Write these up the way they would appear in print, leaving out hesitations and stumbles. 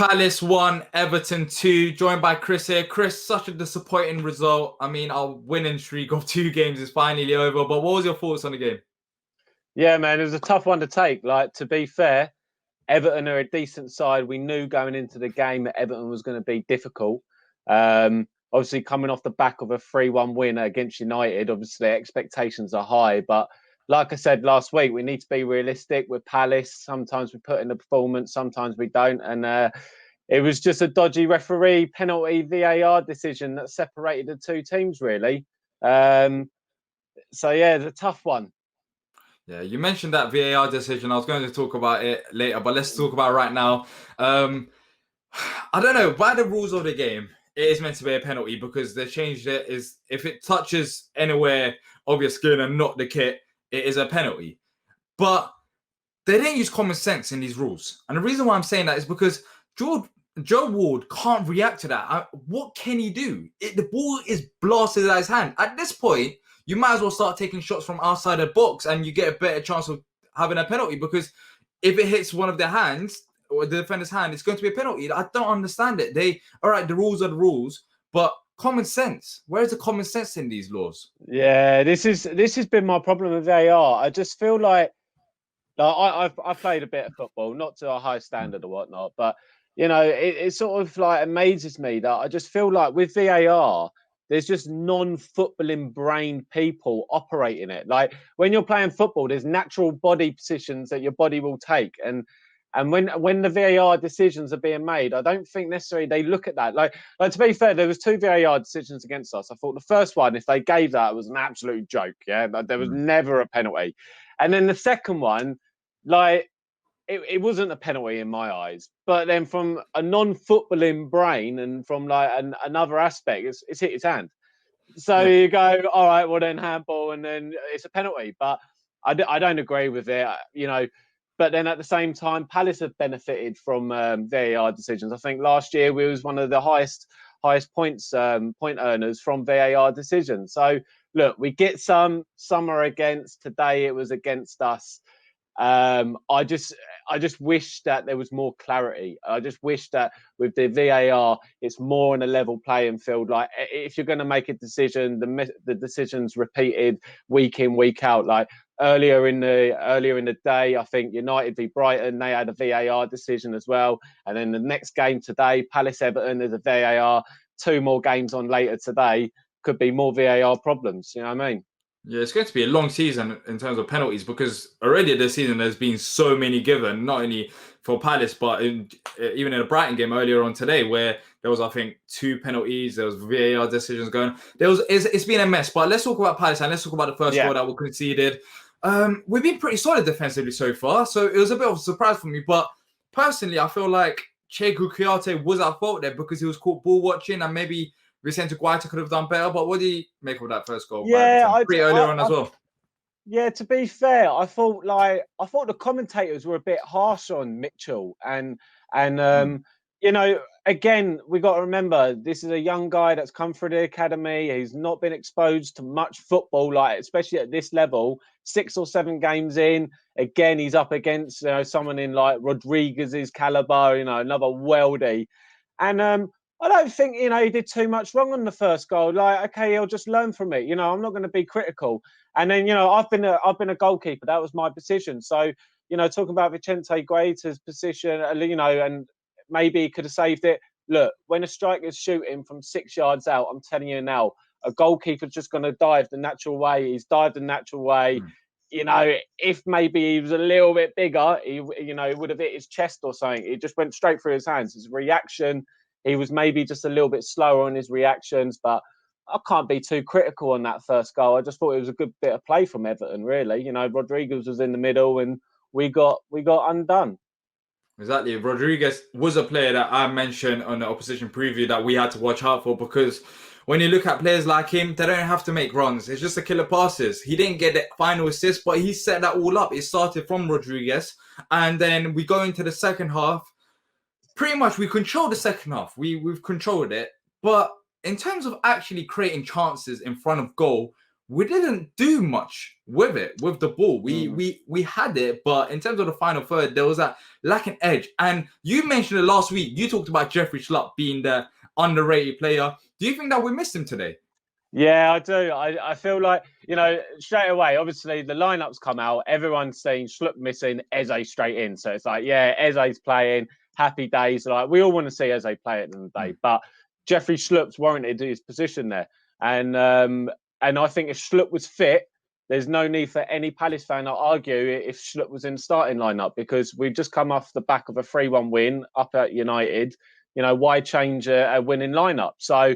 Palace 1, Everton 2, joined by Chris here. Chris, such a disappointing result. I mean, our winning streak of 2 games is finally over, but what was your thoughts on the game? Yeah, man, it was a tough one to take. Like, to be fair, Everton are a decent side. We knew going into the game that Everton was going to be difficult. Obviously, coming off the back of a 3-1 win against United, obviously expectations are high. But like I said last week, we need to be realistic with Palace. Sometimes we put in the performance, sometimes we don't. And it was just a dodgy referee, penalty, VAR decision that separated the two teams, really. So, yeah, it's a tough one. Yeah, you mentioned that VAR decision. I was going to talk about it later, but let's talk about it right now. I don't know, by the rules of the game, it is meant to be a penalty because they changed it. Is if it touches anywhere of your skin and not the kit, it is a penalty. But they didn't use common sense in these rules. And the reason why I'm saying that is because Joe Ward can't react to that. What can he do? The ball is blasted out of his hand. At this point, you might as well start taking shots from outside the box and you get a better chance of having a penalty, because if it hits one of their hands or the defender's hand, it's going to be a penalty. I don't understand it. All right, the rules are the rules, but common sense. Where's the common sense in these laws? Yeah, this has been my problem with VAR. I just feel like I've played a bit of football, not to a high standard or whatnot, but it sort of like amazes me that I just feel like with VAR, there's just non-footballing brain people operating it. Like when you're playing football, there's natural body positions that your body will take, and when the VAR decisions are being made, I don't think necessarily they look at that. Like to be fair, there was 2 VAR decisions against us. I thought the first one, if they gave that, it was an absolute joke. Yeah, there was never a penalty, and then the second one, like. It wasn't a penalty in my eyes, but then from a non-footballing brain and from like another aspect, it's hit his hand. So you go, all right, well then handball, and then it's a penalty. But I don't agree with it, But then at the same time, Palace have benefited from VAR decisions. I think last year we was one of the highest point earners from VAR decisions. So look, we get some are against. Today it was against us. I just wish that there was more clarity. I just wish that with the VAR, it's more on a level playing field. Like if you're going to make a decision, the decision's repeated week in, week out. Like earlier in the day, I think United v Brighton, they had a VAR decision as well. And then the next game today, Palace Everton, there's a VAR. 2 more games on later today, could be more VAR problems. You know what I mean? Yeah, it's going to be a long season in terms of penalties, because already this season there's been so many given, not only for Palace, but even in the Brighton game earlier on today, where there was, I think, 2 penalties, there was VAR decisions going. It's been a mess. But let's talk about Palace and let's talk about the first goal that we conceded. We've been pretty solid defensively so far, so it was a bit of a surprise for me. But personally, I feel like Cheikhou Kouyaté was at fault there because he was caught ball watching, and maybe Vicente Guaita could have done better. But what do you make of that first goal? Yeah, pretty earlier on as well. Yeah, to be fair, I thought the commentators were a bit harsh on Mitchell, and again, we got to remember this is a young guy that's come through the academy. He's not been exposed to much football, like especially at this level. 6 or 7 games in, again, he's up against someone in like Rodriguez's caliber, another worldie, and I don't think he did too much wrong on the first goal. Like, okay, he'll just learn from it. I'm not going to be critical. And then I've been a goalkeeper. That was my position. So talking about Vicente Guaita's position, and maybe he could have saved it. Look, when a striker's shooting from 6 yards out, I'm telling you now, a goalkeeper's just going to dive the natural way. He's dived the natural way. If maybe he was a little bit bigger, he would have hit his chest or something. It just went straight through his hands. His reaction. He was maybe just a little bit slower on his reactions, but I can't be too critical on that first goal. I just thought it was a good bit of play from Everton, really. Rodriguez was in the middle and we got undone. Exactly. Rodriguez was a player that I mentioned on the opposition preview that we had to watch out for, because when you look at players like him, they don't have to make runs. It's just a killer passes. He didn't get the final assist, but he set that all up. It started from Rodriguez, and then we go into the second half. Pretty much we controlled the second half. We've controlled it. But in terms of actually creating chances in front of goal, we didn't do much with it, with the ball. Mm. We had it, but in terms of the final third, there was that lacking edge. And you mentioned it last week. You talked about Jeffrey Schlupp being the underrated player. Do you think that we missed him today? Yeah, I do. I feel like, straight away, obviously the lineups come out, everyone's saying Schlupp missing, Eze straight in. So it's like, yeah, Eze's playing, happy days. Like, we all want to see Eze play at the end of the day. But Jeffrey Schlupp's warranted his position there. And I think if Schlupp was fit, there's no need for any Palace fan to argue if Schlupp was in the starting lineup, because we've just come off the back of a 3-1 win up at United. Why change a winning lineup? So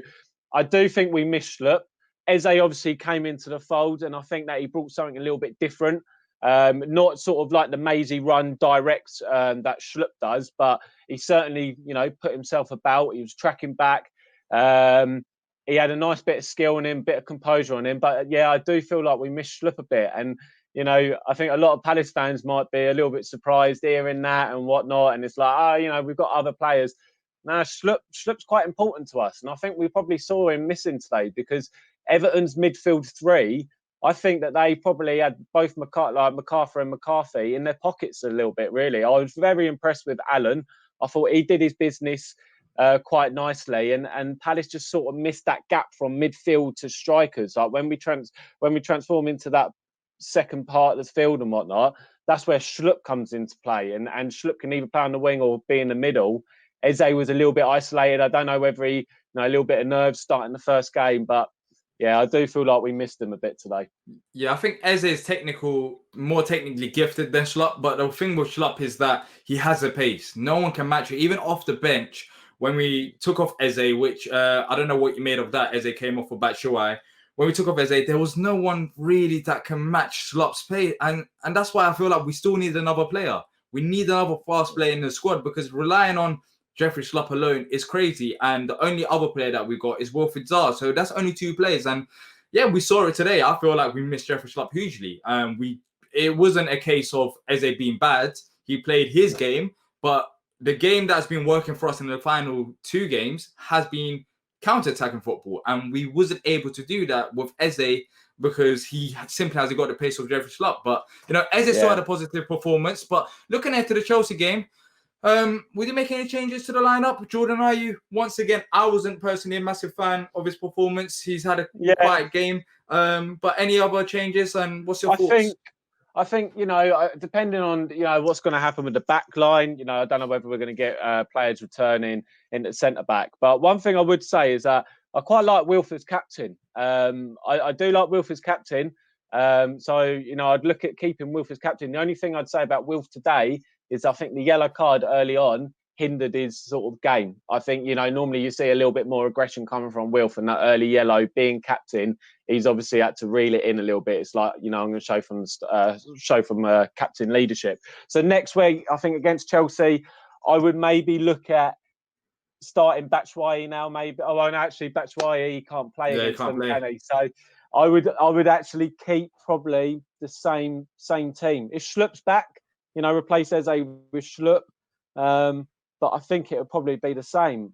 I do think we missed Schlupp. Eze obviously came into the fold, and I think that he brought something a little bit different. Not sort of like the mazy run direct that Schlupp does, but he certainly, put himself about. He was tracking back. He had a nice bit of skill on him, bit of composure on him. But yeah, I do feel like we missed Schlupp a bit. And, I think a lot of Palace fans might be a little bit surprised hearing that and whatnot. And it's like, we've got other players. Now, Schlupp's quite important to us. And I think we probably saw him missing today, because Everton's midfield three, I think that they probably had both MacArthur and McCarthy in their pockets a little bit, really. I was very impressed with Allen. I thought he did his business quite nicely. And Palace just sort of missed that gap from midfield to strikers. Like when we transform into that second part of the field and whatnot, that's where Schlupp comes into play. And Schlupp can either play on the wing or be in the middle. Eze was a little bit isolated. I don't know whether he, a little bit of nerves starting the first game, but yeah, I do feel like we missed him a bit today. Yeah, I think Eze is more technically gifted than Schlupp, but the thing with Schlupp is that he has a pace. No one can match it, even off the bench. When we took off Eze, which I don't know what you made of that, Eze came off for Batshuayi. When we took off Eze, there was no one really that can match Schlupp's pace, and that's why I feel like we still need another player. We need another fast player in the squad, because relying on Jeffrey Schlupp alone is crazy, and the only other player that we got is Wilfried Zaha. So that's only two players, and yeah, we saw it today. I feel like we missed Jeffrey Schlupp hugely. It wasn't a case of Eze being bad. He played his game, but the game that's been working for us in the final two games has been counter-attacking football, and we wasn't able to do that with Eze because he simply hasn't got the pace of Jeffrey Schlupp. But Eze still had a positive performance. But looking ahead to the Chelsea game, we didn't make any changes to the lineup. Jordan Ayew, once again, I wasn't personally a massive fan of his performance. He's had a quiet game. But any other changes, and what's your thoughts? I think, depending on, what's going to happen with the back line, I don't know whether we're going to get players returning into centre back. But one thing I would say is that I quite like Wilf as captain. I do like Wilf as captain. So, I'd look at keeping Wilf as captain. The only thing I'd say about Wilf today is I think the yellow card early on hindered his sort of game. I think, normally you see a little bit more aggression coming from Wilf, and that early yellow, being captain, he's obviously had to reel it in a little bit. It's like, I'm going to show from captain leadership. So next week, I think against Chelsea, I would maybe look at starting Batshuayi now, maybe. Oh, and actually Batshuayi can't play against them, can he? So I would actually keep probably the same team. If Schlupp's back, replace Eze with Schlupp. But I think it would probably be the same.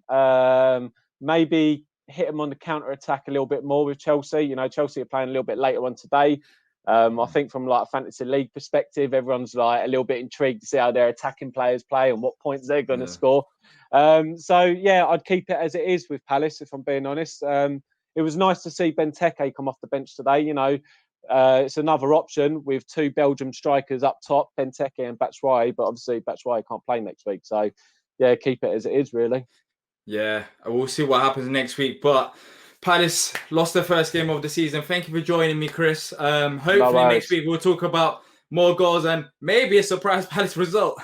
Maybe hit them on the counter-attack a little bit more with Chelsea. Chelsea are playing a little bit later on today. I think from like a fantasy league perspective, everyone's like a little bit intrigued to see how their attacking players play and what points they're going to score. So yeah, I'd keep it as it is with Palace, if I'm being honest. It was nice to see Benteke come off the bench today. It's another option with two Belgium strikers up top, Benteke and Batshuayi, but obviously Batshuayi can't play next week. So yeah, keep it as it is, really. Yeah, we'll see what happens next week. But Palace lost their first game of the season. Thank you for joining me, Chris. Hopefully next week we'll talk about more goals and maybe a surprise Palace result.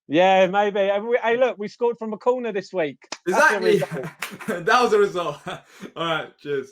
Yeah, maybe. Hey, look, we scored from a corner this week. Exactly. That was a result. All right, cheers.